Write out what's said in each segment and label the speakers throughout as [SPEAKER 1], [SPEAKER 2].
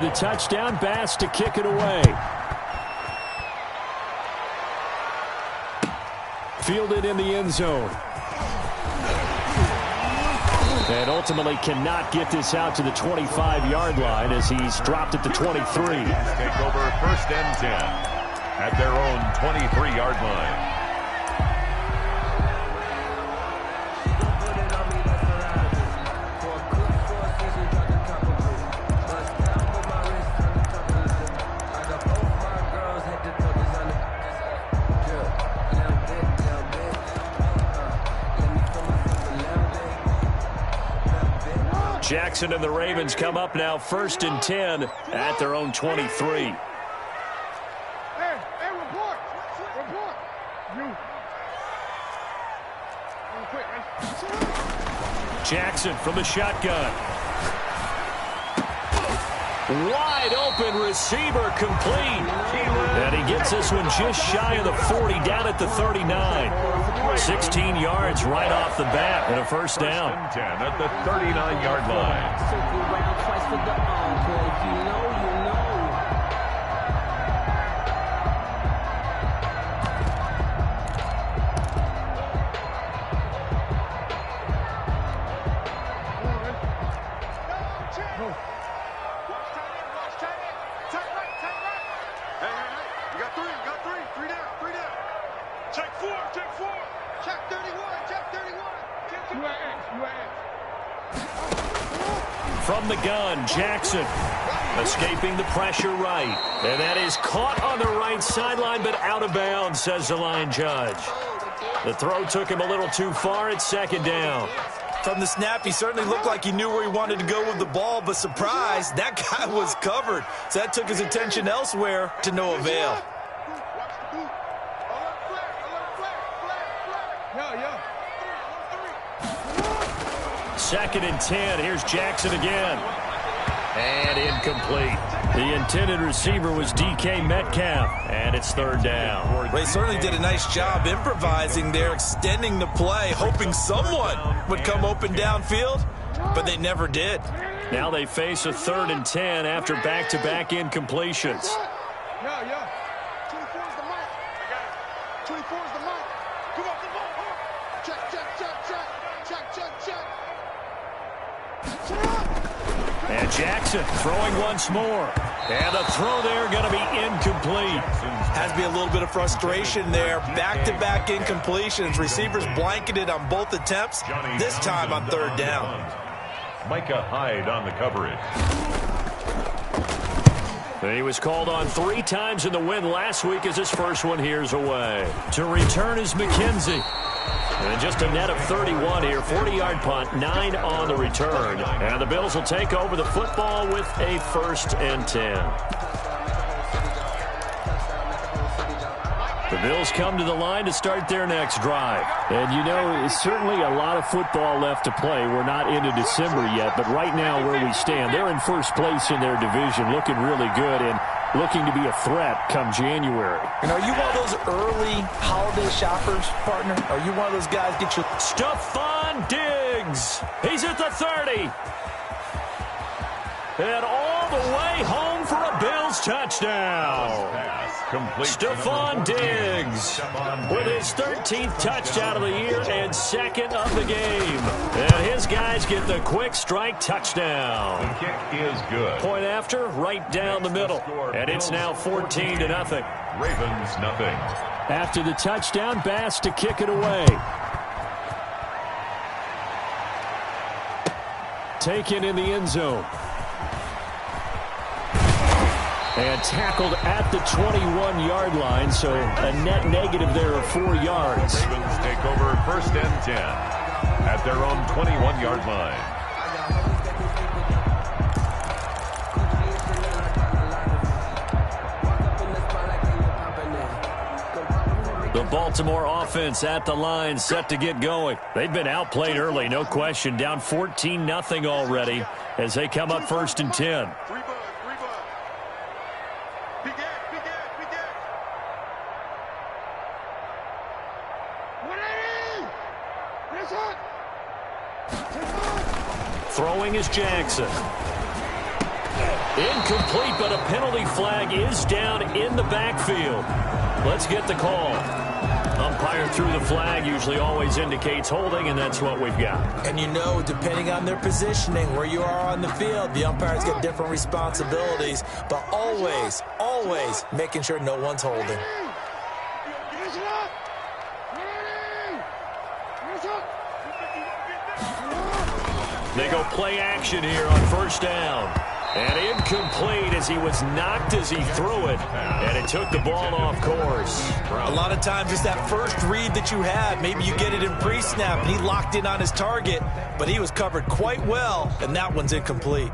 [SPEAKER 1] The touchdown, Bass to kick it away. Fielded in the end zone. And ultimately cannot get this out to the 25-yard line as he's dropped at the 23.
[SPEAKER 2] Take over first and 10 at their own 23-yard line.
[SPEAKER 1] Jackson and the Ravens come up now first and 10 at their own 23.
[SPEAKER 3] Hey, report. You.
[SPEAKER 1] Jackson from the shotgun. Wide open receiver complete. And he gets this one just shy of the 40 down at the 39. 16 yards right off the bat and a first down.
[SPEAKER 2] 10 at the 39-yard line.
[SPEAKER 1] From the gun, Jackson escaping the pressure right. And that is caught on the right sideline, but out of bounds, says the line judge. The throw took him a little too far. It's second down.
[SPEAKER 4] From the snap, he certainly looked like he knew where he wanted to go with the ball, but surprise, that guy was covered. So that took his attention elsewhere to no avail.
[SPEAKER 1] Second and 10. Here's Jackson again. And incomplete. The intended receiver was DK Metcalf, and it's third down.
[SPEAKER 4] Ray certainly did a nice job improvising there, extending the play, hoping someone would come open downfield, but they never did.
[SPEAKER 1] Now they face a third and 10 after back-to-back incompletions.
[SPEAKER 3] Yeah. 24 is the mark. I got it. 24 is the mark. Come on. Check.
[SPEAKER 1] And Jackson throwing once more. And the throw there going to be incomplete.
[SPEAKER 4] Has to be a little bit of frustration there. Back-to-back incompletions. Receivers blanketed on both attempts, this time on third down.
[SPEAKER 2] Micah Hyde on the coverage.
[SPEAKER 1] He was called on 3 times in the win last week as his first one here's away. To return is McKenzie. And just a net of 31 here. 40-yard punt, 9 on the return. And the Bills will take over the football with a first and 10. The Bills come to the line to start their next drive. And, you know, it's certainly a lot of football left to play. We're not into December yet, but right now where we stand, they're in first place in their division, looking really good and looking to be a threat come January.
[SPEAKER 4] And are you one of those early holiday shoppers, partner? Are you one of those guys get your...
[SPEAKER 1] Stephon Diggs. He's at the 30. And all the way home for a Bills touchdown. Stephon Diggs with his 13th touchdown of the year and second of the game. And his guys get the quick strike touchdown.
[SPEAKER 2] The kick is good.
[SPEAKER 1] Point after, right down the middle. And it's now 14-0.
[SPEAKER 2] Ravens nothing.
[SPEAKER 1] After the touchdown, Bass to kick it away. Taken in the end zone. And tackled at the 21-yard line, so a net negative there of 4 yards.
[SPEAKER 2] Ravens take over first and 10 at their own 21-yard line.
[SPEAKER 1] The Baltimore offense at the line, set to get going. They've been outplayed early, no question. Down 14-0 already as they come up first and 10. Throwing is Jackson. Incomplete, but a penalty flag is down in the backfield. Let's get the call. Umpire threw the flag, usually always indicates holding, and that's what we've got.
[SPEAKER 4] And you know, depending on their positioning, where you are on the field, the umpires get different responsibilities, but always, always making sure no one's holding.
[SPEAKER 1] They go play action here on first down. And incomplete as he was knocked as he threw it. And it took the ball off course.
[SPEAKER 4] A lot of times it's that first read that you have. Maybe you get it in pre-snap, and he locked in on his target, but he was covered quite well, and that one's incomplete.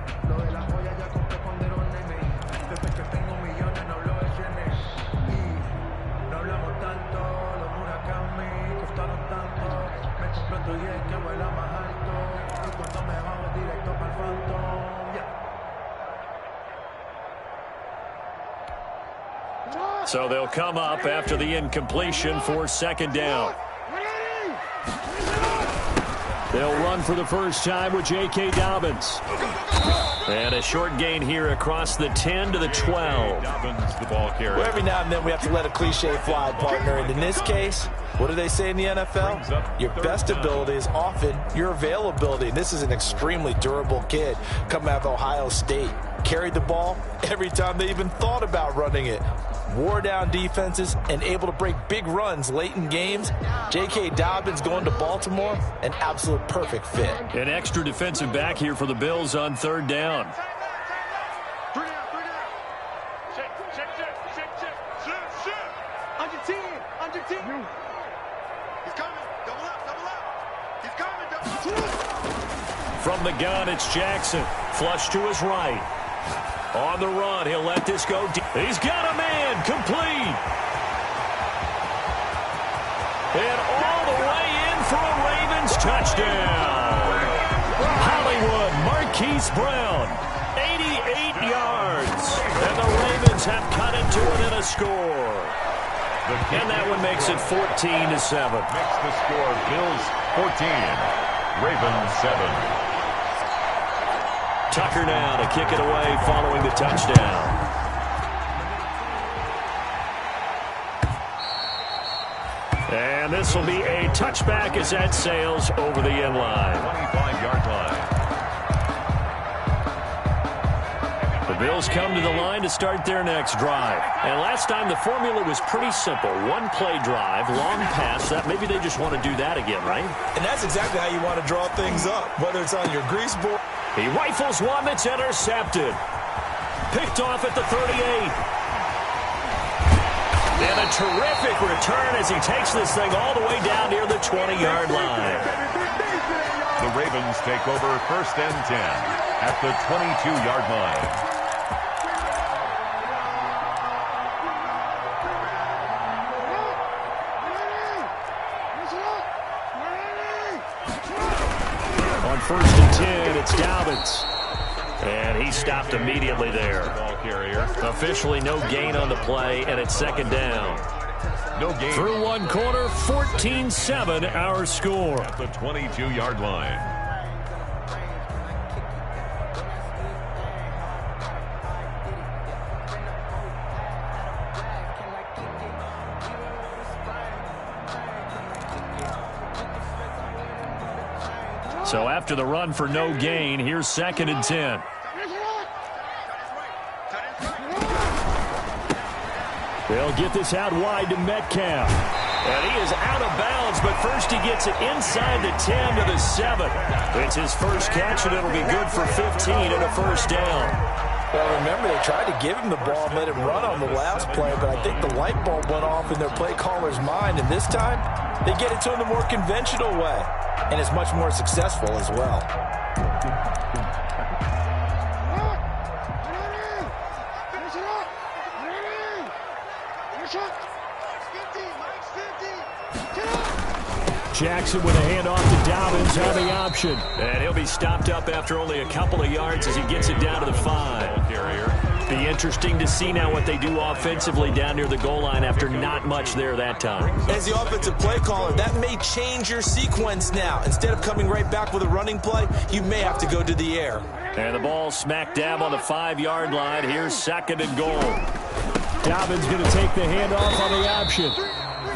[SPEAKER 1] So they'll come up after the incompletion for second down. They'll run for the first time with J.K. Dobbins. And a short gain here across the 10 to the 12.
[SPEAKER 2] Dobbins, the ball carrier.
[SPEAKER 4] Well, every now and then we have to let a cliche fly, partner. And in this case, what do they say in the NFL? Your best ability is often your availability. And this is an extremely durable kid coming out of Ohio State. Carried the ball every time they even thought about running it. Wore down defenses and able to break big runs late in games. J.K. Dobbins going to Baltimore, an absolute perfect fit.
[SPEAKER 1] An extra defensive back here for the Bills on third down. From the gun, it's Jackson. Flush to his right. On the run, he'll let this go deep. He's got a man, complete. And all the way in for a Ravens touchdown. Hollywood, Marquise Brown, 88 yards. And the Ravens have cut it to it in a score. And that one makes it 14-7.
[SPEAKER 2] Makes the score Bills 14, Ravens 7.
[SPEAKER 1] Tucker now to kick it away following the touchdown. And this will be a touchback as that sails over the end line.
[SPEAKER 2] 25-yard line.
[SPEAKER 1] The Bills come to the line to start their next drive. And last time the formula was pretty simple. One play drive, long pass. That maybe they just want to do that again, right?
[SPEAKER 4] And that's exactly how you want to draw things up, whether it's on your grease board.
[SPEAKER 1] He rifles one that's intercepted. Picked off at the 38. And a terrific return as he takes this thing all the way down near the 20-yard line.
[SPEAKER 2] The Ravens take over first and 10 at the 22-yard line.
[SPEAKER 1] First and 10, it's Dobbins. And he stopped immediately there.
[SPEAKER 2] Ball carrier.
[SPEAKER 1] Officially no gain on the play, and it's second down.
[SPEAKER 2] No gain.
[SPEAKER 1] Through one quarter, 14-7 our score.
[SPEAKER 2] At the 22-yard line.
[SPEAKER 1] So after the run for no gain, here's second and 10. They'll get this out wide to Metcalf. And he is out of bounds, but first he gets it inside the 10 to the 7. It's his first catch, and it'll be good for 15 and a first down.
[SPEAKER 4] Well, remember, they tried to give him the ball and let him run on the last play, but I think the light bulb went off in their play caller's mind, and this time they get it to him the more conventional way. And it's much more successful as well.
[SPEAKER 1] Jackson with a handoff to Dobbins on the option. And he'll be stopped up after only a couple of yards as he gets it down to the 5. Be interesting to see now what they do offensively down near the goal line after not much there that time.
[SPEAKER 4] As the offensive play caller, that may change your sequence now. Instead of coming right back with a running play, you may have to go to the air.
[SPEAKER 1] And the ball smack dab on the 5-yard line. Here's 2nd and goal.
[SPEAKER 5] Dobbins going to take the handoff on the option.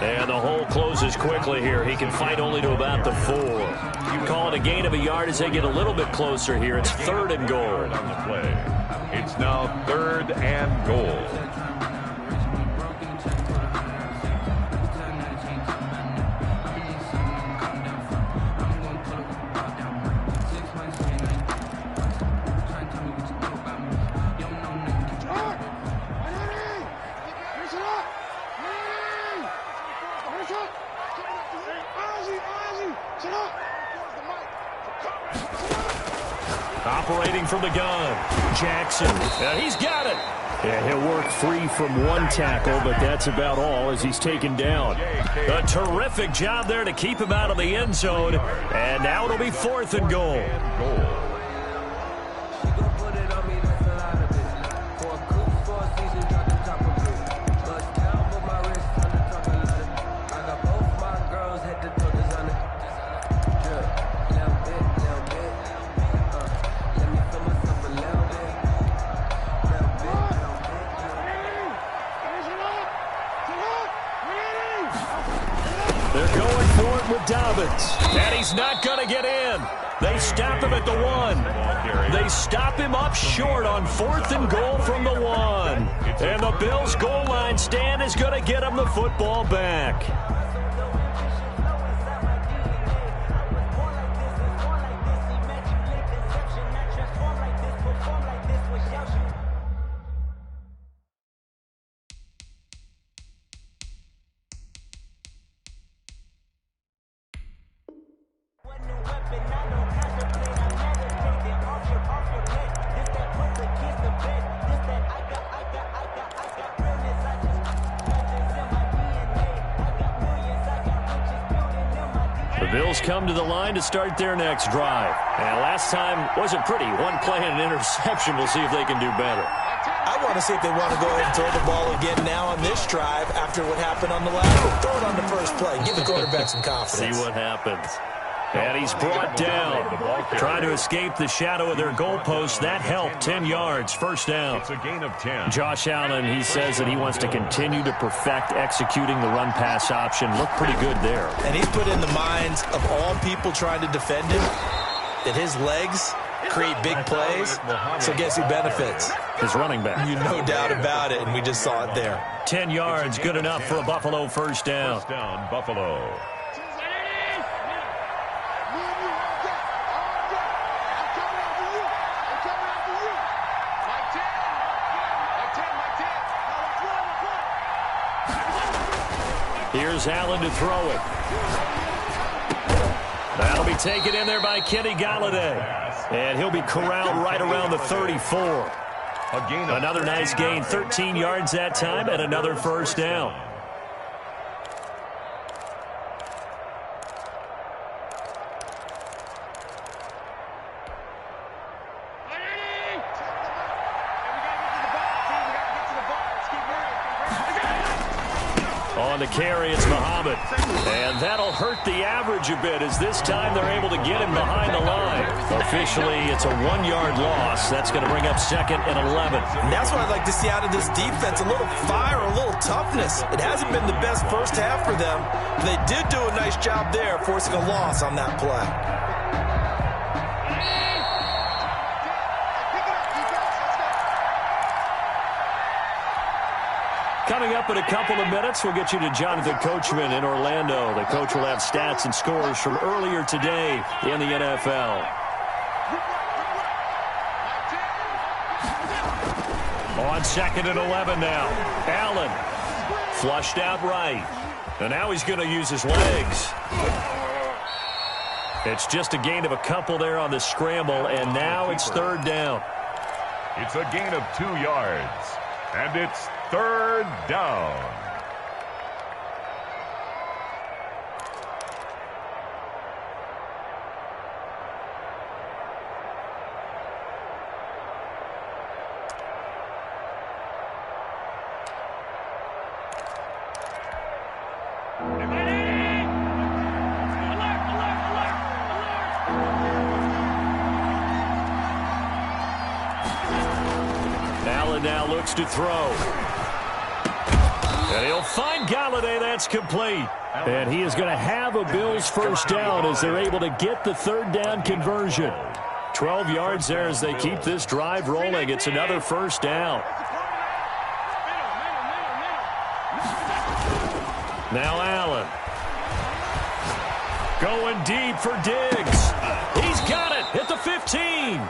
[SPEAKER 1] And the hole closes quickly here. He can fight only to about the 4. You call it a gain of a yard as they get a little bit closer here. It's 3rd and goal.
[SPEAKER 2] On the play. It's now 3rd and goal.
[SPEAKER 1] Operating from the gun, Jackson. He's got it.
[SPEAKER 5] Yeah, he'll work free from one tackle, but that's about all as he's taken down.
[SPEAKER 1] A terrific job there to keep him out of the end zone. And now it'll be 4th and goal. Dobbins, and he's not going to get in. They stop him at the 1. They stop him up short on 4th and goal from the 1. And the Bills' goal line stand is going to get him the football back. Bills come to the line to start their next drive. And last time wasn't pretty. One play and an interception. We'll see if they can do better.
[SPEAKER 4] I want to see if they want to go ahead and throw the ball again now on this drive after what happened on the last one. Throw it on the first play. Give the quarterback some confidence.
[SPEAKER 1] See what happens. And he's brought down. Trying to escape the shadow of their goalpost. That helped. 10 yards. First down.
[SPEAKER 2] It's a gain of 10.
[SPEAKER 1] Josh Allen, he says that he wants to continue to perfect executing the run-pass option. Looked pretty good there.
[SPEAKER 4] And he's put in the minds of all people trying to defend him that his legs create big plays. So guess who benefits?
[SPEAKER 1] His running back.
[SPEAKER 4] You no doubt about it, and we just saw it there.
[SPEAKER 1] 10 yards, good enough for a Buffalo first down.
[SPEAKER 2] First down, Buffalo.
[SPEAKER 1] Here's Allen to throw it. That'll be taken in there by Kenny Galladay. And he'll be corralled right around the 34. Another nice gain, 13 yards that time, and another first down. On the carry, it's Muhammad. And that'll hurt the average a bit as this time they're able to get him behind the line. Officially, it's a 1-yard loss. That's going to bring up 2nd and 11.
[SPEAKER 4] And that's what I'd like to see out of this defense, a little fire, a little toughness. It hasn't been the best first half for them. But they did do a nice job there, forcing a loss on that play.
[SPEAKER 1] Coming up in a couple of minutes, we'll get you to Jonathan Coachman in Orlando. The coach will have stats and scores from earlier today in the NFL. On 2nd and 11 now. Allen flushed out right. And now he's going to use his legs. It's just a gain of a couple there on the scramble, and now it's 3rd down.
[SPEAKER 2] It's a gain of 2 yards, and it's 3rd down.
[SPEAKER 1] looks to throw. And he'll find Galladay. That's complete.
[SPEAKER 5] And he is going to have a Bills first down as they're able to get the third down conversion.
[SPEAKER 1] 12 yards there as they keep this drive rolling. It's another first down. Now Allen. Going deep for Diggs. He's got it at the 15.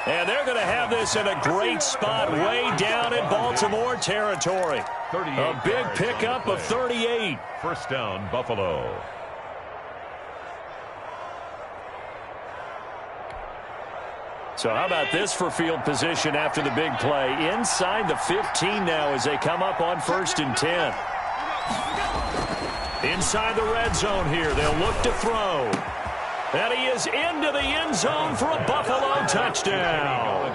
[SPEAKER 1] And they're going to have this in a great spot way down in Baltimore territory. A big pickup of 38.
[SPEAKER 2] First down, Buffalo.
[SPEAKER 1] So how about this for field position after the big play? Inside the 15 now as they come up on 1st and 10. Inside the red zone here. They'll look to throw. And he is into the end zone for a Buffalo touchdown.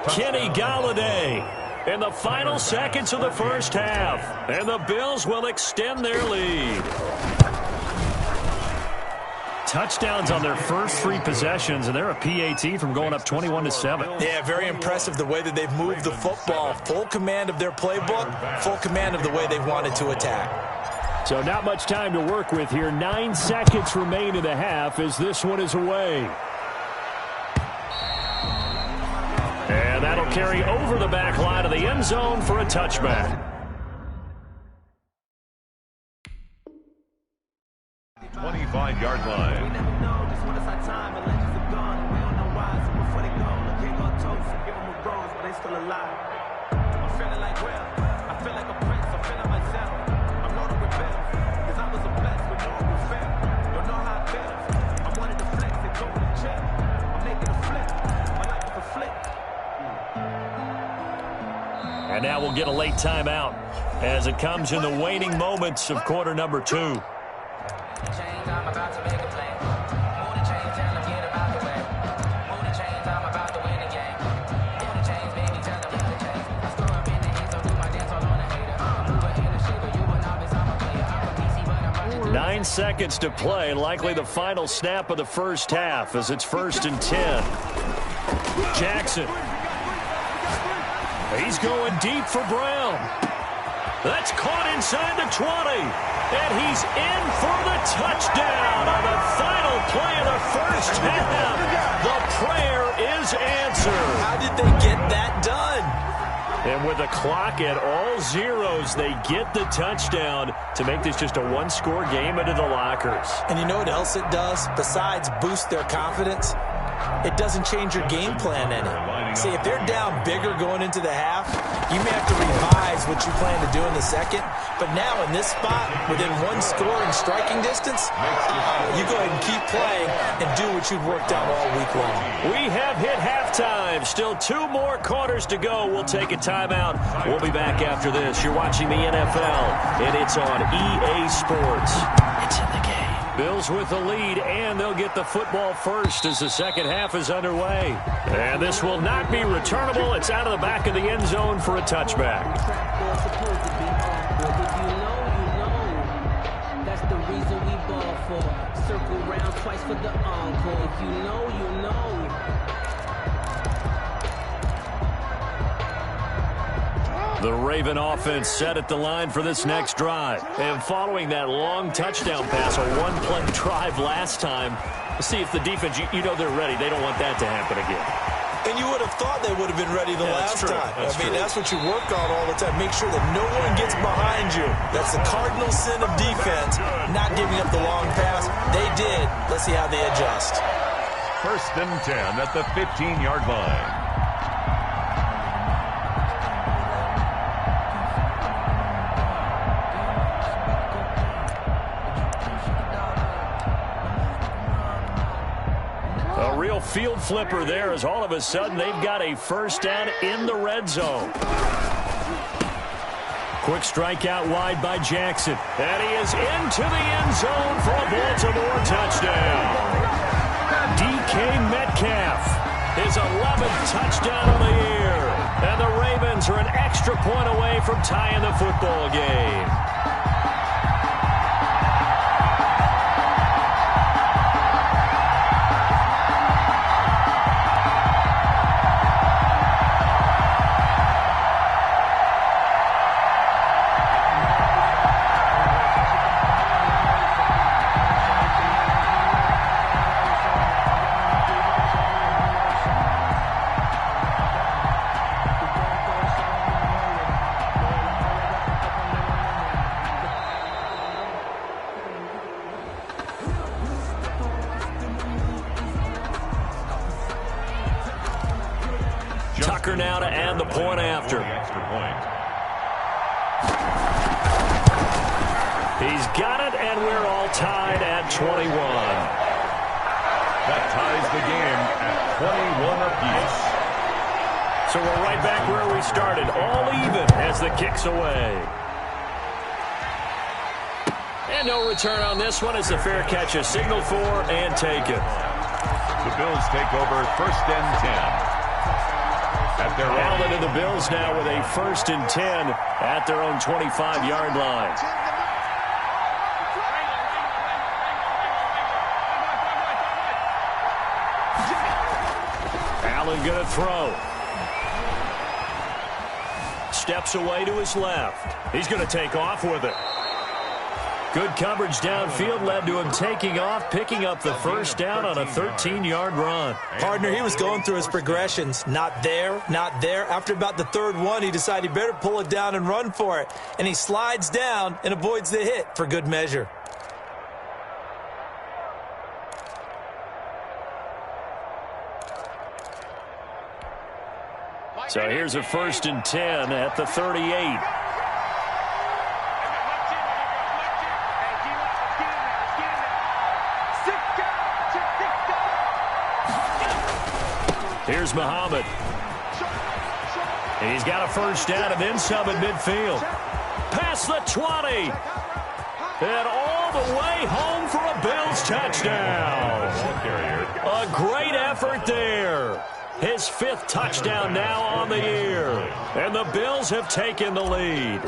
[SPEAKER 1] Kenny Galladay in the final seconds of the first half. And the Bills will extend their lead.
[SPEAKER 5] Touchdowns on their first 3 possessions, and they're a PAT from going up 21-7.
[SPEAKER 4] Yeah, very impressive the way that they've moved the football. Full command of their playbook, full command of the way they've wanted to attack.
[SPEAKER 5] So not much time to work with here. 9 seconds remain in the half as this one is away.
[SPEAKER 1] And that'll carry over the back line of the end zone for a touchback.
[SPEAKER 2] 25-yard line.
[SPEAKER 6] We never know just when it's our time. The legends are gone and we don't know why. So before they go, they can't go toast and give them a rose, but they still alive. I'm feeling like well, I feel like a prince. I'm feeling myself. I'm known to rebel, cause I was a blessed with no one fair. Don't know how it feels. I wanted to flex and go with a check. I'm making a flip. My life is a flip.
[SPEAKER 1] And now we'll get a late timeout as it comes in the waning moments of quarter number 2.
[SPEAKER 6] I'm about to make a play. Move the chains, tell them get about the way. Move the chains, I'm about to win the game. Move the chains, baby, tell them move the chains. I store up in the heat, so do my dance all on a hater. Move it in the shaker, you a novice, I'm a player. I'm a PC, but I'm running.
[SPEAKER 1] 9 seconds to play, likely the final snap of the first half as it's 1st and 10. Jackson. He's going deep for Brown. That's caught inside the 20. And he's in for the touchdown on the final play of the first half. The prayer is answered.
[SPEAKER 4] How did they get that done?
[SPEAKER 1] And with the clock at all zeros, they get the touchdown to make this just a one-score game into the lockers.
[SPEAKER 4] And you know what else it does? Besides boost their confidence, it doesn't change your game plan any. See, if they're down bigger going into the half, you may have to revise what you plan to do in the second. But now in this spot, within one score and striking distance, you go ahead and keep playing and do what you've worked out all week long.
[SPEAKER 1] We have hit halftime. Still 2 more quarters to go. We'll take a timeout. We'll be back after this. You're watching the NFL, and it's on EA Sports. It's in the game. Bills with the lead, and they'll get the football first as the second half is underway. And this will not be returnable. It's out of the back of the end zone for a touchback.
[SPEAKER 6] That's the reason we ball for. Circle round twice for the encore. If you know, you know.
[SPEAKER 1] The Raven offense set at the line for this next drive. And following that long touchdown pass, a one-play drive last time, let's see if the defense, you know they're ready. They don't want that to happen again.
[SPEAKER 4] And you would have thought they would have been ready the last time. That's what you work on all the time. Make sure that no one gets behind you. That's the cardinal sin of defense, not giving up the long pass. They did. Let's see how they adjust.
[SPEAKER 2] 1st and 10 at the 15-yard line.
[SPEAKER 1] A real field flipper there as all of a sudden they've got a first down in the red zone. Quick strike out wide by Jackson. And he is into the end zone for a Baltimore touchdown. DK Metcalf, his 11th touchdown of the year. And the Ravens are an extra point away from tying the football game. now to add the point after.
[SPEAKER 2] Extra point.
[SPEAKER 1] He's got it, and we're all tied at 21.
[SPEAKER 2] That ties the game at 21 apiece.
[SPEAKER 1] So we're right back where we started, all even as the kick's away. And no return on this one as the fair catch is signaled for and taken.
[SPEAKER 2] The Bills take over 1st and 10. At their
[SPEAKER 1] Allen and the Bills now with a 1st and 10 at their own 25-yard line. Allen going to throw. Steps away to his left. He's going to take off with it. Good coverage downfield led to him taking off, picking up the first down on a 13-yard run.
[SPEAKER 4] Partner, he was going through his progressions. Not there, not there. After about the third one, he decided he better pull it down and run for it. And he slides down and avoids the hit for good measure.
[SPEAKER 1] So here's a 1st and 10 at the 38. Here's Muhammad. He's got a first down and then some at midfield. Past the 20. And all the way home for a Bills touchdown. A great effort there. His 5th touchdown now on the year. And the Bills have taken the lead.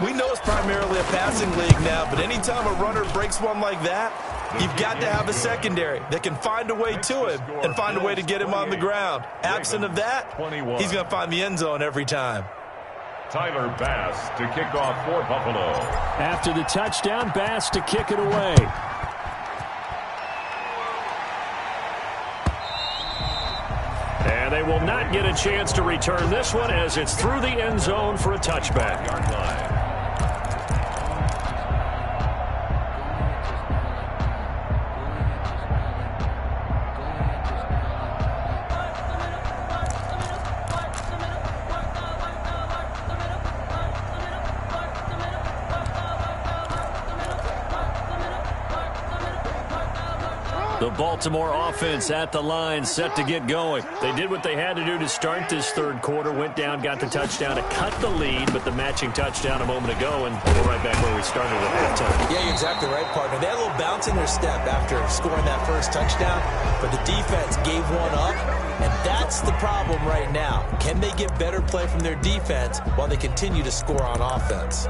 [SPEAKER 4] We know it's primarily a passing league now, but anytime a runner breaks one like that, you've got to have a secondary that can find a way to him and find a way to get him on the ground. Absent of that, he's going to find the end zone every time.
[SPEAKER 2] Tyler Bass to kick off for Buffalo.
[SPEAKER 5] After the touchdown, Bass to kick it away.
[SPEAKER 1] And they will not get a chance to return this one as it's through the end zone for a touchback.
[SPEAKER 2] Yard line.
[SPEAKER 1] The Baltimore offense at the line, set to get going. They did what they had to do to start this third quarter, went down, got the touchdown to cut the lead, but the matching touchdown a moment ago, and we're right back where we started at halftime.
[SPEAKER 4] Yeah, you're exactly right, partner. They had a little bounce in their step after scoring that first touchdown, but the defense gave one up, and that's the problem right now. Can they get better play from their defense while they continue to score on offense?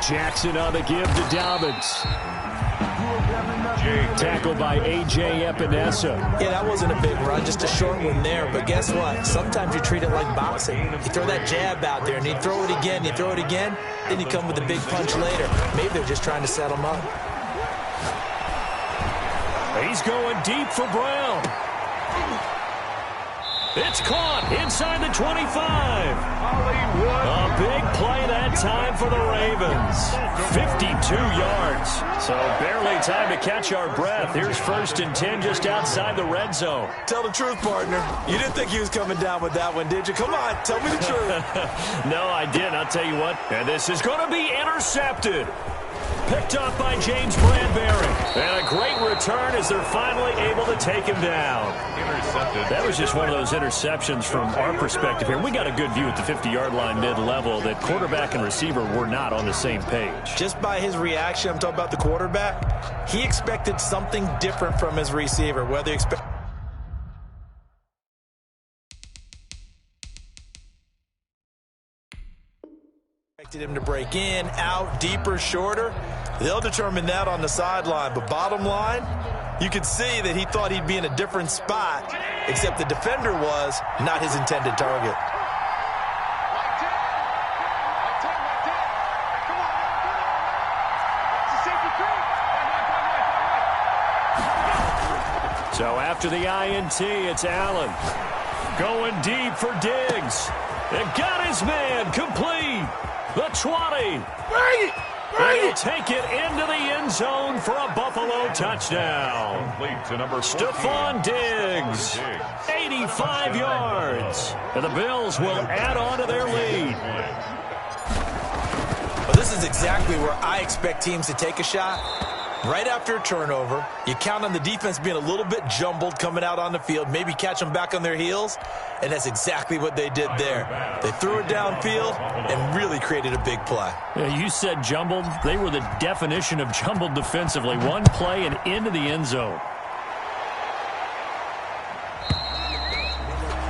[SPEAKER 5] Jackson on the give to Dobbins. Tackled by A.J. Epinesa.
[SPEAKER 4] Yeah, that wasn't a big run, just a short one there. But guess what? Sometimes you treat it like boxing. You throw that jab out there, and you throw it again, you throw it again, then you come with a big punch later. Maybe they're just trying to set him up.
[SPEAKER 1] He's going deep for Brown. It's caught inside the 25. A big play that time for the Ravens. 52 yards. So barely time to catch our breath. Here's 1st and 10 just outside the red zone.
[SPEAKER 4] Tell the truth, partner. You didn't think he was coming down with that one, did you? Come on, tell me the truth.
[SPEAKER 1] No, I didn't. I'll tell you what. And this is going to be intercepted. Picked up by James Bradbury. And a great return as they're finally able to take him down.
[SPEAKER 2] Intercepted.
[SPEAKER 1] That was just one of those interceptions from our perspective here. We got a good view at the 50-yard line mid-level that quarterback and receiver were not on the same page.
[SPEAKER 4] Just by his reaction, I'm talking about the quarterback, he expected something different from his receiver, whether he expected him to break in, out, deeper, shorter. They'll determine that on the sideline. But bottom line, you could see that he thought he'd be in a different spot, except the defender was not his intended target.
[SPEAKER 1] So after the INT, it's Allen. Going deep for Diggs. And got his man complete. The 20. And he'll take it into the end zone for a Buffalo touchdown.
[SPEAKER 2] Complete to number 14.
[SPEAKER 1] Stephon Diggs, 85 yards. And the Bills will add on to their lead.
[SPEAKER 4] Well, this is exactly where I expect teams to take a shot. Right after a turnover, you count on the defense being a little bit jumbled coming out on the field, maybe catch them back on their heels, and that's exactly what they did there. They threw it downfield and really created a big play.
[SPEAKER 5] Yeah, you said jumbled. They were the definition of jumbled defensively. One play and into the end zone.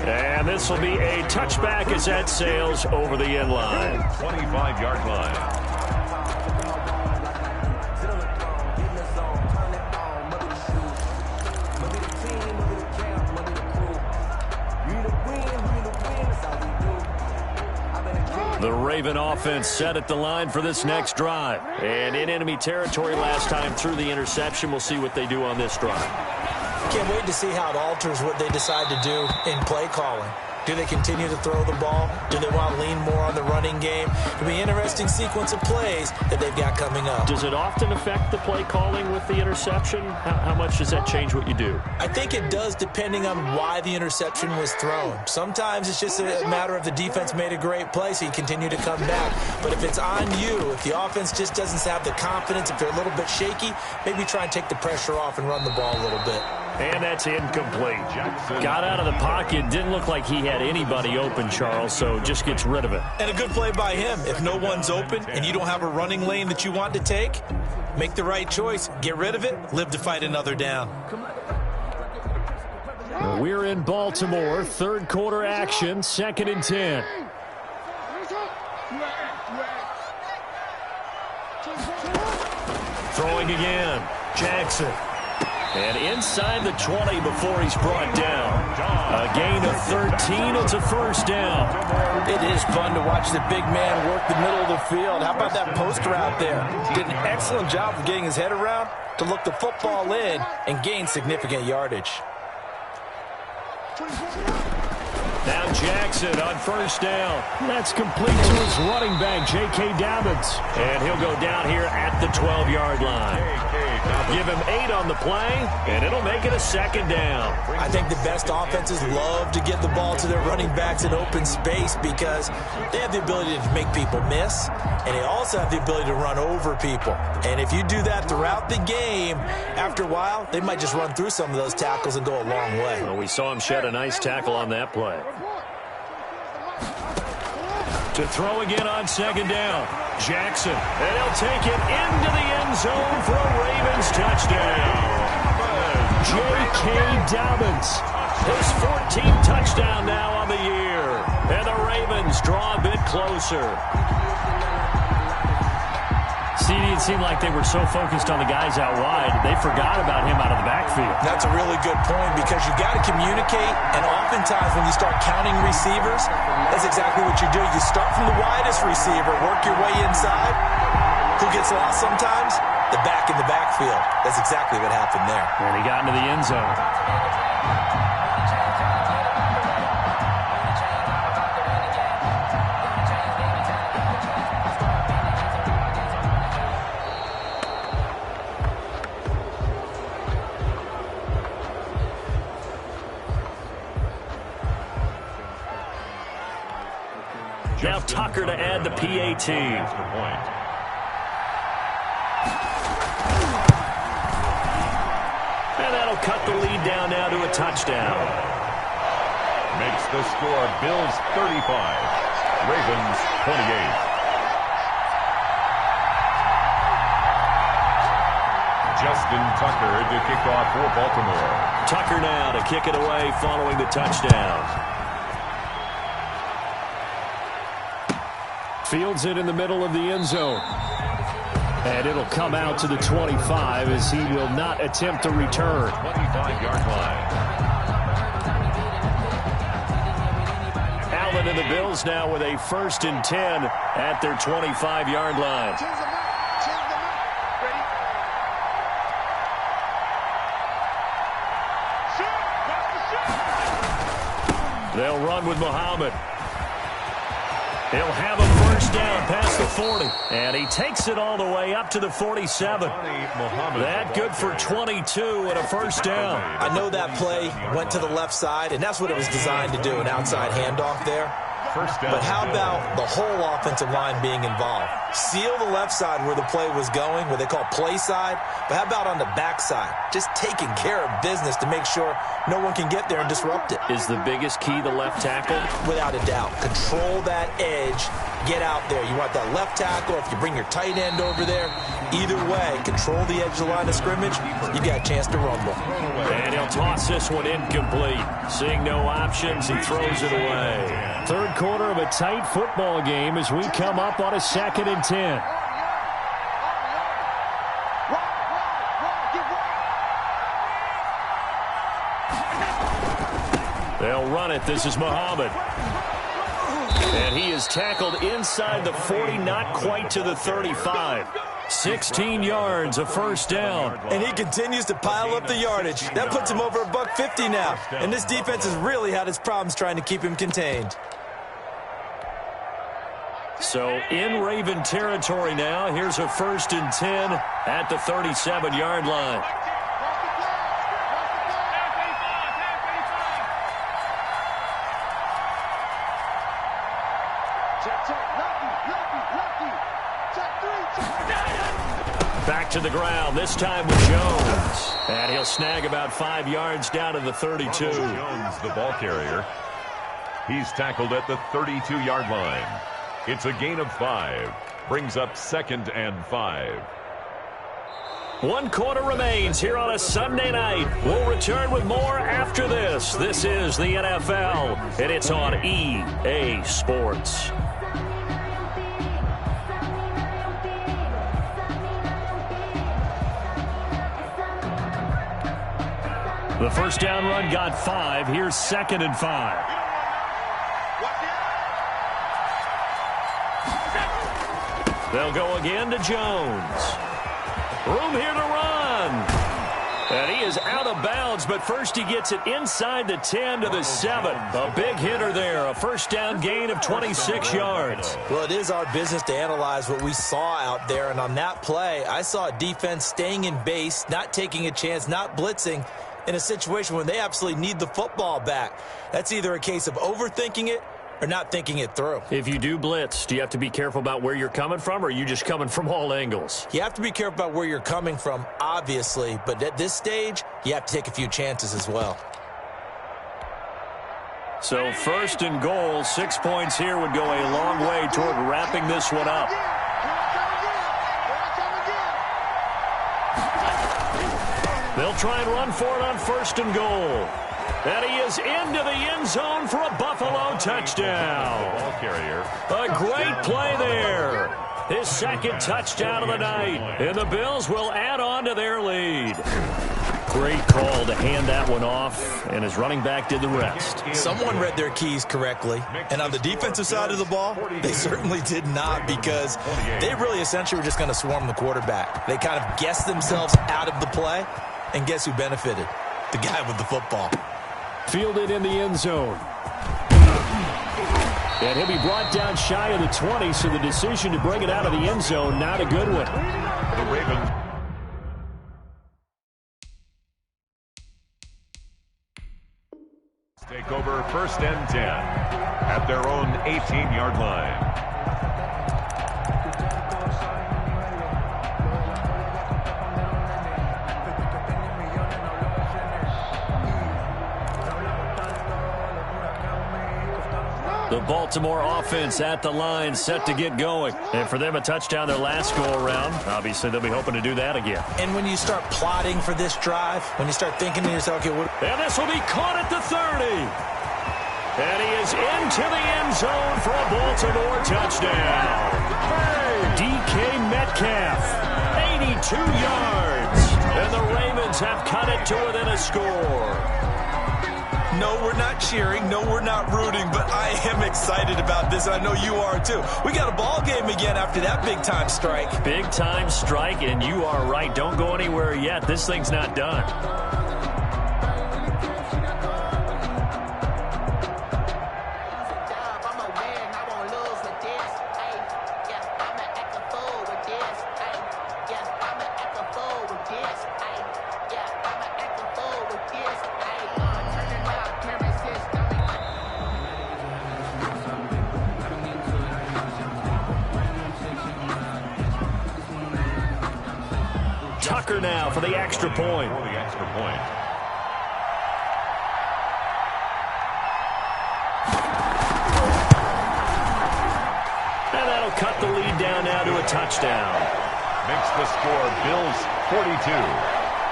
[SPEAKER 5] And this will be a touchback as that sails over the end line.
[SPEAKER 2] 25-yard line.
[SPEAKER 1] The Raven offense set at the line for this next drive. And in enemy territory last time through the interception. We'll see what they do on this drive.
[SPEAKER 4] Can't wait to see how it alters what they decide to do in play calling. Do they continue to throw the ball? Do they want to lean more on the running game? It'll be an interesting sequence of plays that they've got coming up.
[SPEAKER 1] Does it often affect the play calling with the interception? How much does that change what you do?
[SPEAKER 4] I think it does depending on why the interception was thrown. Sometimes it's just a matter of the defense made a great play, so you continue to come back. But if it's on you, if the offense just doesn't have the confidence, if they're a little bit shaky, maybe try and take the pressure off and run the ball a little bit.
[SPEAKER 1] And that's incomplete. Got out of the pocket. Didn't look like he had anybody open, Charles, so just gets rid of it.
[SPEAKER 4] And a good play by him. If no one's open and you don't have a running lane that you want to take, make the right choice. Get rid of it. Live to fight another down.
[SPEAKER 5] We're in Baltimore. Third quarter action. 2nd and 10.
[SPEAKER 1] Throwing again. Jackson. And inside the 20 before he's brought down. A gain of 13. It's a first down.
[SPEAKER 4] It is fun to watch the big man work the middle of the field. How about that post route there? Did an excellent job of getting his head around to look the football in and gain significant yardage.
[SPEAKER 1] Now Jackson on first down.
[SPEAKER 5] That's complete to his running back, J.K. Dobbins.
[SPEAKER 1] And he'll go down here at the 12-yard line. Give him 8 on the play, and it'll make it a second down.
[SPEAKER 4] I think the best offenses love to get the ball to their running backs in open space because they have the ability to make people miss, and they also have the ability to run over people. And if you do that throughout the game, after a while, they might just run through some of those tackles and go a long way.
[SPEAKER 1] Well, we saw him shed a nice tackle on that play. To throw again on second down. Jackson. And he'll take it into the end zone for a Ravens touchdown.
[SPEAKER 5] J.K. Dobbins.
[SPEAKER 1] His 14th touchdown now on the year. And the Ravens draw a bit closer.
[SPEAKER 5] CD, it seemed like they were so focused on the guys out wide, they forgot about him out of the backfield.
[SPEAKER 4] That's a really good point because you've got to communicate, and oftentimes when you start counting receivers, that's exactly what you do. You start from the widest receiver, work your way inside. Who gets lost sometimes? The back in the backfield. That's exactly what happened there.
[SPEAKER 5] And he got into the end zone.
[SPEAKER 1] Now Tucker to add the PAT. And that'll cut the lead down now to a touchdown.
[SPEAKER 2] Makes the score Bills 35, Ravens 28. Justin Tucker to kick off for Baltimore.
[SPEAKER 1] Tucker now to kick it away following the touchdown.
[SPEAKER 5] Fields it in the middle of the end zone. And it'll come out to the 25 as he will not attempt to return.
[SPEAKER 2] 25-yard line.
[SPEAKER 1] Allen and the Bills now with a 1st and 10 at their 25-yard line. on with Muhammad. He'll have a first down past the 40. And he takes it all the way up to the 47. That good for 22 and a first down.
[SPEAKER 4] I know that play went to the left side, and that's what it was designed to do, an outside handoff there. But how about the whole offensive line being involved? Seal the left side where the play was going, what they call play side. But how about on the back side? Just taking care of business to make sure no one can get there and disrupt it.
[SPEAKER 1] Is the biggest key the left tackle?
[SPEAKER 4] Without a doubt. Control that edge. Get out there. You want that left tackle. If you bring your tight end over there, either way, control the edge of the line of scrimmage. You got a chance to rumble.
[SPEAKER 1] And he'll toss this one incomplete. Seeing no options, he throws it away.
[SPEAKER 5] Third quarter of a tight football game as we come up on a 2nd and 10.
[SPEAKER 1] They'll run it. This is Muhammad. And he is tackled inside the 40, not quite to the 35. 16 yards, a first down.
[SPEAKER 4] And he continues to pile up the yardage. That puts him over $150 now. And this defense has really had its problems trying to keep him contained.
[SPEAKER 1] So in Raven territory now. Here's a 1st and 10 at the 37-yard line. Back to the ground, this time with Jones. And he'll snag about 5 yards down to the 32.
[SPEAKER 2] Jones, the ball carrier. He's tackled at the 32-yard line. It's a gain of 5. Brings up 2nd and 5.
[SPEAKER 1] 1 quarter remains here on a Sunday night. We'll return with more after this. This is the NFL, and it's on EA Sports. The first down run got 5. Here's 2nd and 5. They'll go again to Jones. Room here to run. And he is out of bounds, but first he gets it inside the 10 to the 7. A big hitter there. A first down gain of 26 yards.
[SPEAKER 4] Well, it is our business to analyze what we saw out there. And on that play, I saw a defense staying in base, not taking a chance, not blitzing, in a situation when they absolutely need the football back. That's either a case of overthinking it or not thinking it through.
[SPEAKER 1] If you do blitz, do you have to be careful about where you're coming from, or are you just coming from all angles?
[SPEAKER 4] You have to be careful about where you're coming from, obviously, but at this stage, you have to take a few chances as well.
[SPEAKER 1] So 1st and goal, 6 points here would go a long way toward wrapping this one up. They'll try and run for it on 1st and goal. And he is into the end zone for a Buffalo touchdown.
[SPEAKER 2] Ball carrier.
[SPEAKER 1] A great play there. His 2nd touchdown of the night. And the Bills will add on to their lead. Great call to hand that one off, and his running back did the rest.
[SPEAKER 4] Someone read their keys correctly, and on the defensive side of the ball, they certainly did not, because they really essentially were just going to swarm the quarterback. They kind of guessed themselves out of the play, and guess who benefited? The guy with the football.
[SPEAKER 5] Fielded in the end zone. And he'll be brought down shy of the 20, so the decision to bring it out of the end zone, not a good one.
[SPEAKER 2] The Ravens. Take over 1st and 10 at their own 18-yard line.
[SPEAKER 1] The Baltimore offense at the line, set to get going. And for them, a touchdown their last go-around. Obviously, they'll be hoping to do that again.
[SPEAKER 4] And when you start plotting for this drive, when you start thinking to yourself, okay, what...
[SPEAKER 1] And this will be caught at the 30. And he is into the end zone for a Baltimore touchdown. DK Metcalf, 82 yards. And the Ravens have cut it to within a score.
[SPEAKER 4] No, we're not cheering. No, we're not rooting. But I am excited about this. I know you are, too. We got a ball game again after that big-time strike.
[SPEAKER 1] Big-time strike, and you are right. Don't go anywhere yet. This thing's not done. Tucker now for the extra point.
[SPEAKER 2] For the extra point.
[SPEAKER 1] And that'll cut the lead down now to a touchdown.
[SPEAKER 2] Makes the score Bills 42,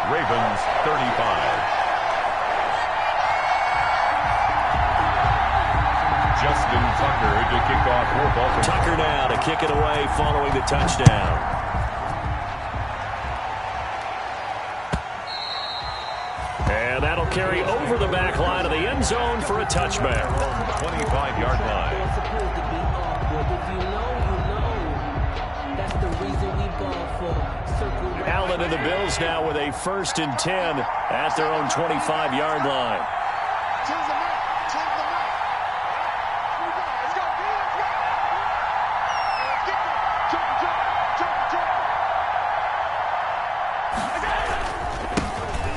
[SPEAKER 2] Ravens 35. Justin Tucker to kick off for Baltimore.
[SPEAKER 1] Tucker now to kick it away following the touchdown. And that'll carry over the back line of the end zone for a touchback.
[SPEAKER 2] 25-yard line.
[SPEAKER 1] Allen and the Bills now with a 1st and 10 at their own 25-yard line.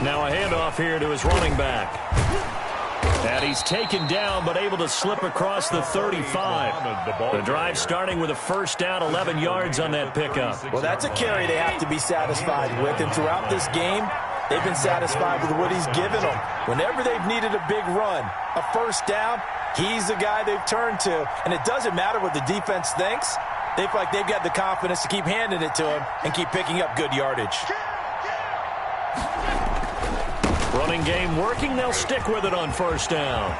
[SPEAKER 1] Now a handoff here to his running back. And he's taken down but able to slip across the 35. The drive starting with a 1st down, 11 yards on that pickup.
[SPEAKER 4] Well, that's a carry they have to be satisfied with. And throughout this game, they've been satisfied with what he's given them. Whenever they've needed a big run, a 1st down, he's the guy they've turned to. And it doesn't matter what the defense thinks. They feel like they've got the confidence to keep handing it to him and keep picking up good yardage.
[SPEAKER 1] Running game working. They'll stick with it on 1st down.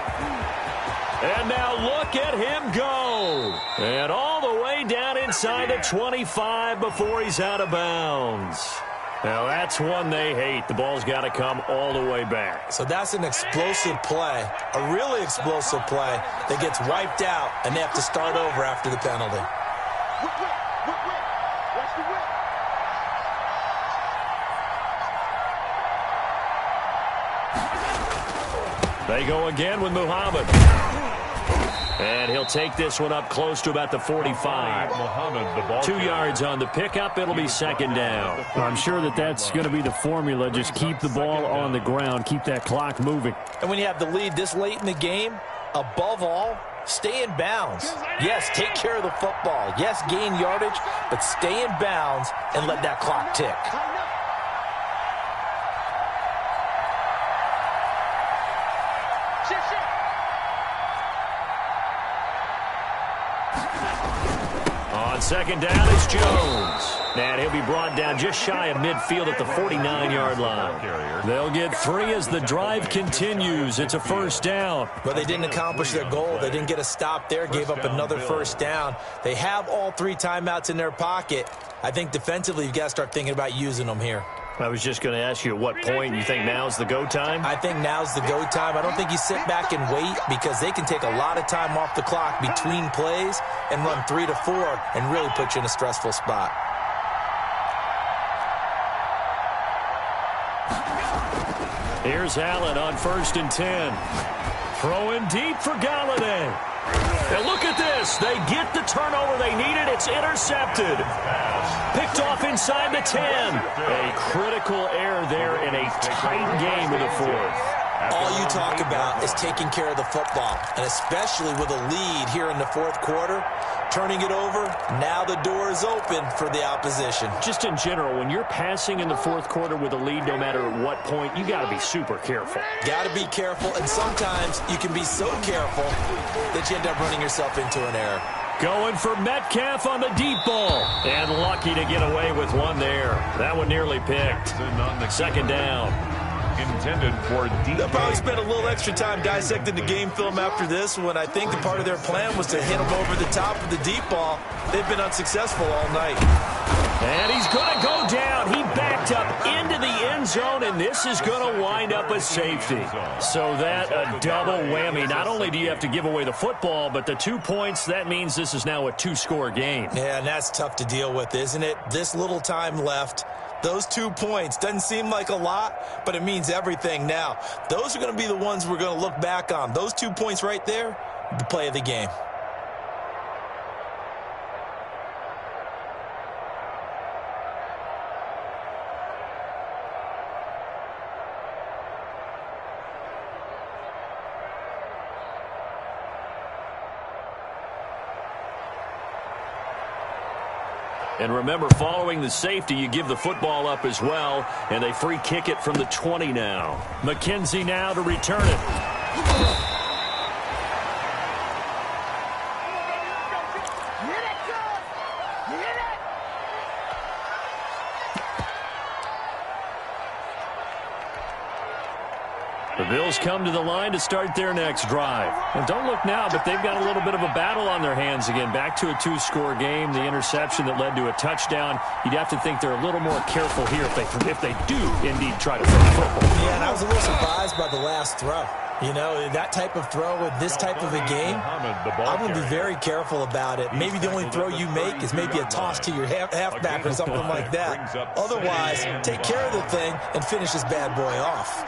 [SPEAKER 1] And now look at him go. And all the way down inside the 25 before he's out of bounds. Now that's one they hate. The ball's got to come all the way back.
[SPEAKER 4] So that's an explosive play, a really explosive play that gets wiped out, and they have to start over after the penalty.
[SPEAKER 3] Watch the whip.
[SPEAKER 1] They go again with Muhammad. And he'll take this one up close to about the 45.
[SPEAKER 2] Muhammad, the ball
[SPEAKER 1] 2 yards on the pickup. It'll be 2nd down.
[SPEAKER 5] I'm sure that's going to be the formula. Just keep the ball on the ground. Keep that clock moving.
[SPEAKER 4] And when you have the lead this late in the game, above all, stay in bounds. Yes, take care of the football. Yes, gain yardage, but stay in bounds and let that clock tick.
[SPEAKER 1] On 2nd down is Jones. And he'll be brought down just shy of midfield at the 49-yard line. They'll get 3 as the drive continues. It's a 1st down.
[SPEAKER 4] But they didn't accomplish their goal. They didn't get a stop there, gave up another 1st down. They have all 3 timeouts in their pocket. I think defensively you've got to start thinking about using them here.
[SPEAKER 1] I was just going to ask you at what point you think now's the go time?
[SPEAKER 4] I think now's the go time. I don't think you sit back and wait because they can take a lot of time off the clock between plays and run 3 to 4 and really put you in a stressful spot.
[SPEAKER 1] Here's Allen on 1st and 10. Throwing deep for Galladay. And look at this. They get the turnover they needed. It's intercepted. Picked off inside the 10. A critical error there in a tight game in the 4th.
[SPEAKER 4] All you talk about is taking care of the football, and especially with a lead here in the 4th quarter, turning it over, now the door is open for the opposition.
[SPEAKER 1] Just in general, when you're passing in the 4th quarter with a lead, no matter at what point, you got to be super careful.
[SPEAKER 4] Got to be careful, and sometimes you can be so careful that you end up running yourself into an error.
[SPEAKER 1] Going for Metcalf on the deep ball. And lucky to get away with one there. That one nearly picked. 2nd down.
[SPEAKER 2] Intended for deep.
[SPEAKER 4] They'll probably spend a little extra time dissecting the game film after this one. I think the part of their plan was to hit them over the top of the deep ball. They've been unsuccessful all night.
[SPEAKER 1] And he's going to go down. He backed up into the end zone, and this is going to wind up a safety. So that a double whammy. Not only do you have to give away the football, but the 2 points, that means this is now a 2-score game.
[SPEAKER 4] Yeah, and that's tough to deal with, isn't it? This little time left. Those 2 points doesn't seem like a lot, but it means everything now. Those are going to be the ones we're going to look back on. Those 2 points right there, the play of the game.
[SPEAKER 1] And remember, following the safety, you give the football up as well, and they free kick it from the 20 now. McKenzie now to return it. The Bills come to the line to start their next drive. And don't look now, but they've got a little bit of a battle on their hands again. Back to a 2-score game. The interception that led to a touchdown. You'd have to think they're a little more careful here if they do indeed try to throw the football.
[SPEAKER 4] Yeah, and I was a little surprised by the last throw. You know, that type of throw in this type of a game, I'm going to be very careful about it. Maybe the only throw you make is maybe a toss to your halfback or something like that. Otherwise, take care of the thing and finish this bad boy off.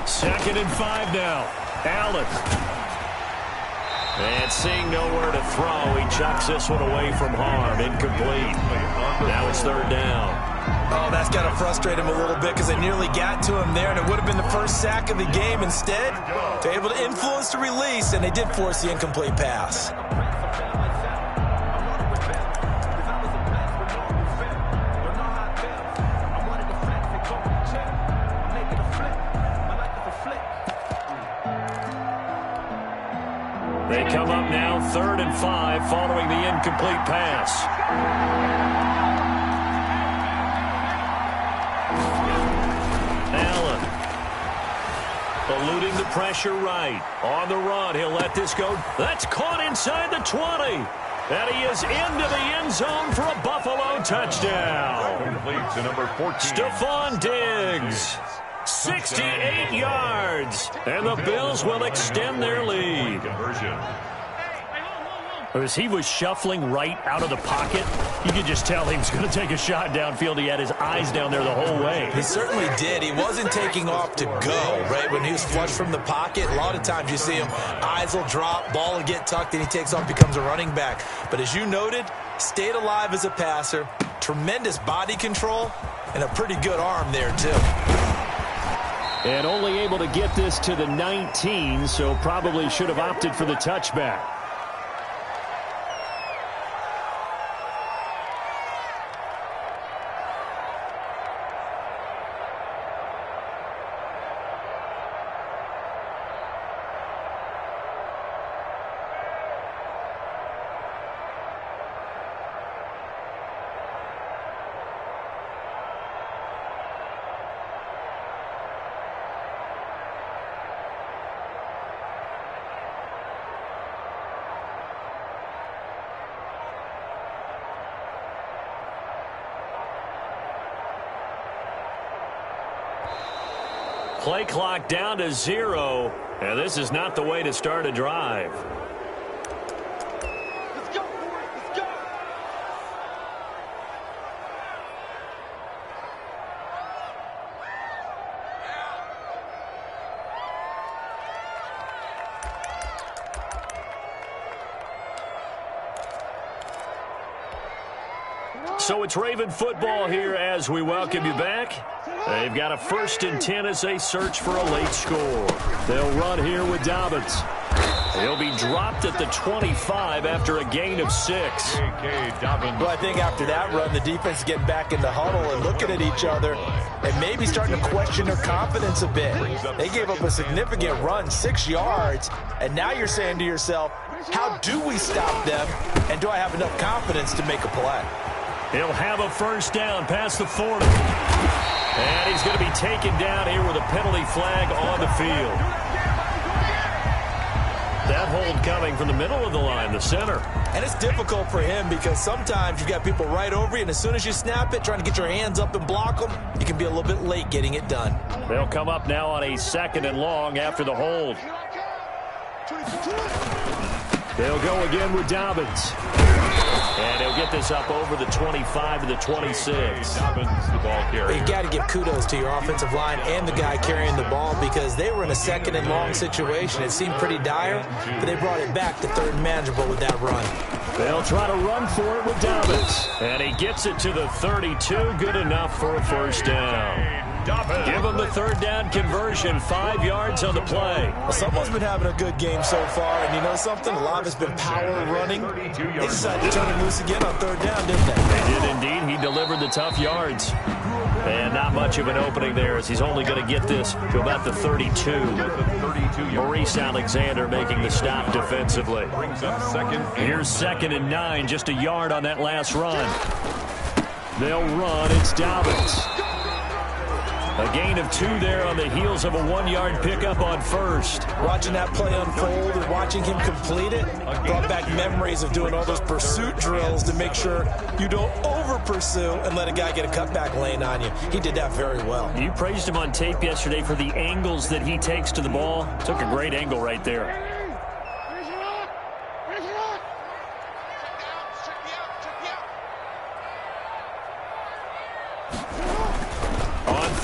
[SPEAKER 1] Second and 5 now. Allen. And seeing nowhere to throw, he chucks this one away from harm. Incomplete. Now it's third down.
[SPEAKER 4] Oh, that's got to frustrate him a little bit because they nearly got to him there, and it would have been the first sack of the game. Instead, they're able to influence the release, and they did force the incomplete pass.
[SPEAKER 1] They come up now, 3rd and 5, following the incomplete pass. Allen. Eluding the pressure right. On the run, he'll let this go. That's caught inside the 20. And he is into the end zone for a Buffalo touchdown.
[SPEAKER 2] Complete to number 14.
[SPEAKER 1] Stephon Diggs. 68 yards, and the Bills will extend their lead. As he was shuffling right out of the pocket, you could just tell he was going to take a shot downfield. He had his eyes down there the whole way.
[SPEAKER 4] He certainly did. He wasn't taking off to go, right? When he was flush from the pocket, a lot of times you see him, eyes will drop, ball will get tucked, and he takes off, becomes a running back. But as you noted, stayed alive as a passer, tremendous body control, and a pretty good arm there, too.
[SPEAKER 5] And only able to get this to the 19, so probably should have opted for the touchback.
[SPEAKER 1] Play clock down to 0, and this is not the way to start a drive.
[SPEAKER 3] Let's go, boys. Let's go.
[SPEAKER 1] So it's Raven football here as we welcome you back. They've got a 1st and 10 as they search for a late score.
[SPEAKER 5] They'll run here with Dobbins.
[SPEAKER 1] He'll be dropped at the 25 after a gain of 6.
[SPEAKER 4] Well, I think after that run, the defense is getting back in the huddle and looking at each other and maybe starting to question their confidence a bit. They gave up a significant run, 6 yards, and now you're saying to yourself, how do we stop them, and do I have enough confidence to make a play?
[SPEAKER 1] He'll have a 1st down past the 40. And he's going to be taken down here with a penalty flag on the field. That hold coming from the middle of the line, the center.
[SPEAKER 4] And it's difficult for him because sometimes you've got people right over you, and as soon as you snap it, trying to get your hands up and block them, you can be a little bit late getting it done.
[SPEAKER 1] They'll come up now on a 2nd and long after the hold.
[SPEAKER 5] They'll go again with Dobbins.
[SPEAKER 1] And he'll get this up over the 25 to the 26.
[SPEAKER 2] Dobbins, the ball carrier.
[SPEAKER 4] You got to give kudos to your offensive line and the guy carrying the ball because they were in a second and long situation. It seemed pretty dire, but they brought it back to third and manageable with that run.
[SPEAKER 1] They'll try to run for it with Dobbins. And he gets it to the 32. Good enough for a first down. Give him the third down conversion. 5 yards on the play.
[SPEAKER 4] Well, someone's been having a good game so far, and you know something? A lot of it's been power running. They decided to turn him loose again on third down, didn't they?
[SPEAKER 1] They did indeed. He delivered the tough yards. And not much of an opening there as he's only going to get this to about the 32. Maurice Alexander making the stop defensively. Here's 2nd and 9, just a yard on that last run. They'll run. It's Dobbins. A gain of 2 there on the heels of a 1-yard pickup on first.
[SPEAKER 4] Watching that play unfold and watching him complete it brought back memories of doing all those pursuit drills to make sure you don't over-pursue and let a guy get a cutback lane on you. He did that very well.
[SPEAKER 1] You praised him on tape yesterday for the angles that he takes to the ball. Took a great angle right there.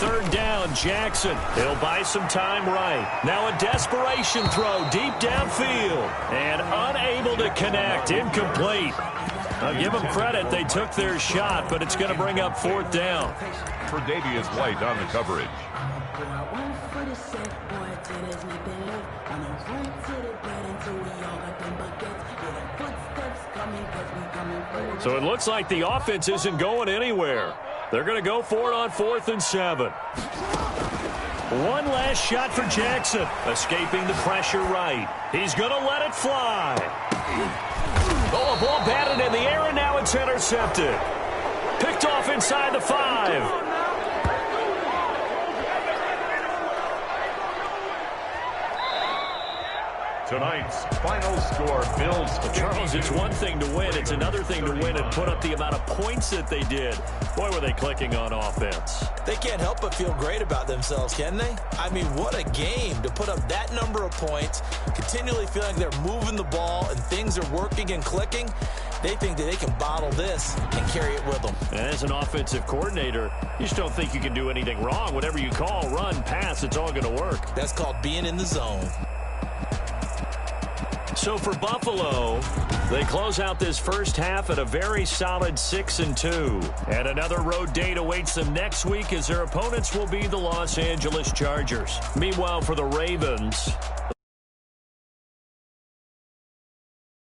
[SPEAKER 1] Third down, Jackson. He'll buy some time right. Now a desperation throw deep downfield. And unable to connect. Incomplete. I'll give them credit. They took their shot, but it's going to bring up 4th down.
[SPEAKER 2] For Davius White on the coverage.
[SPEAKER 1] So it looks like the offense isn't going anywhere. They're going to go for it on 4th and 7. One last shot for Jackson. Escaping the pressure right. He's going to let it fly. Oh, a ball batted in the air, and now it's intercepted. Picked off inside the 5.
[SPEAKER 2] Tonight's final score, Bills.
[SPEAKER 1] Charles, it's one thing to win. It's another thing to win and put up the amount of points that they did. Boy, were they clicking on offense.
[SPEAKER 4] They can't help but feel great about themselves, can they? I mean, what a game to put up that number of points, continually feeling they're moving the ball and things are working and clicking. They think that they can bottle this and carry it with them.
[SPEAKER 1] And as an offensive coordinator, you just don't think you can do anything wrong. Whatever you call, run, pass, it's all going to work.
[SPEAKER 4] That's called being in the zone.
[SPEAKER 1] So for Buffalo, they close out this first half at a very solid 6-2. And another road date awaits them next week as their opponents will be the Los Angeles Chargers. Meanwhile, for the Ravens,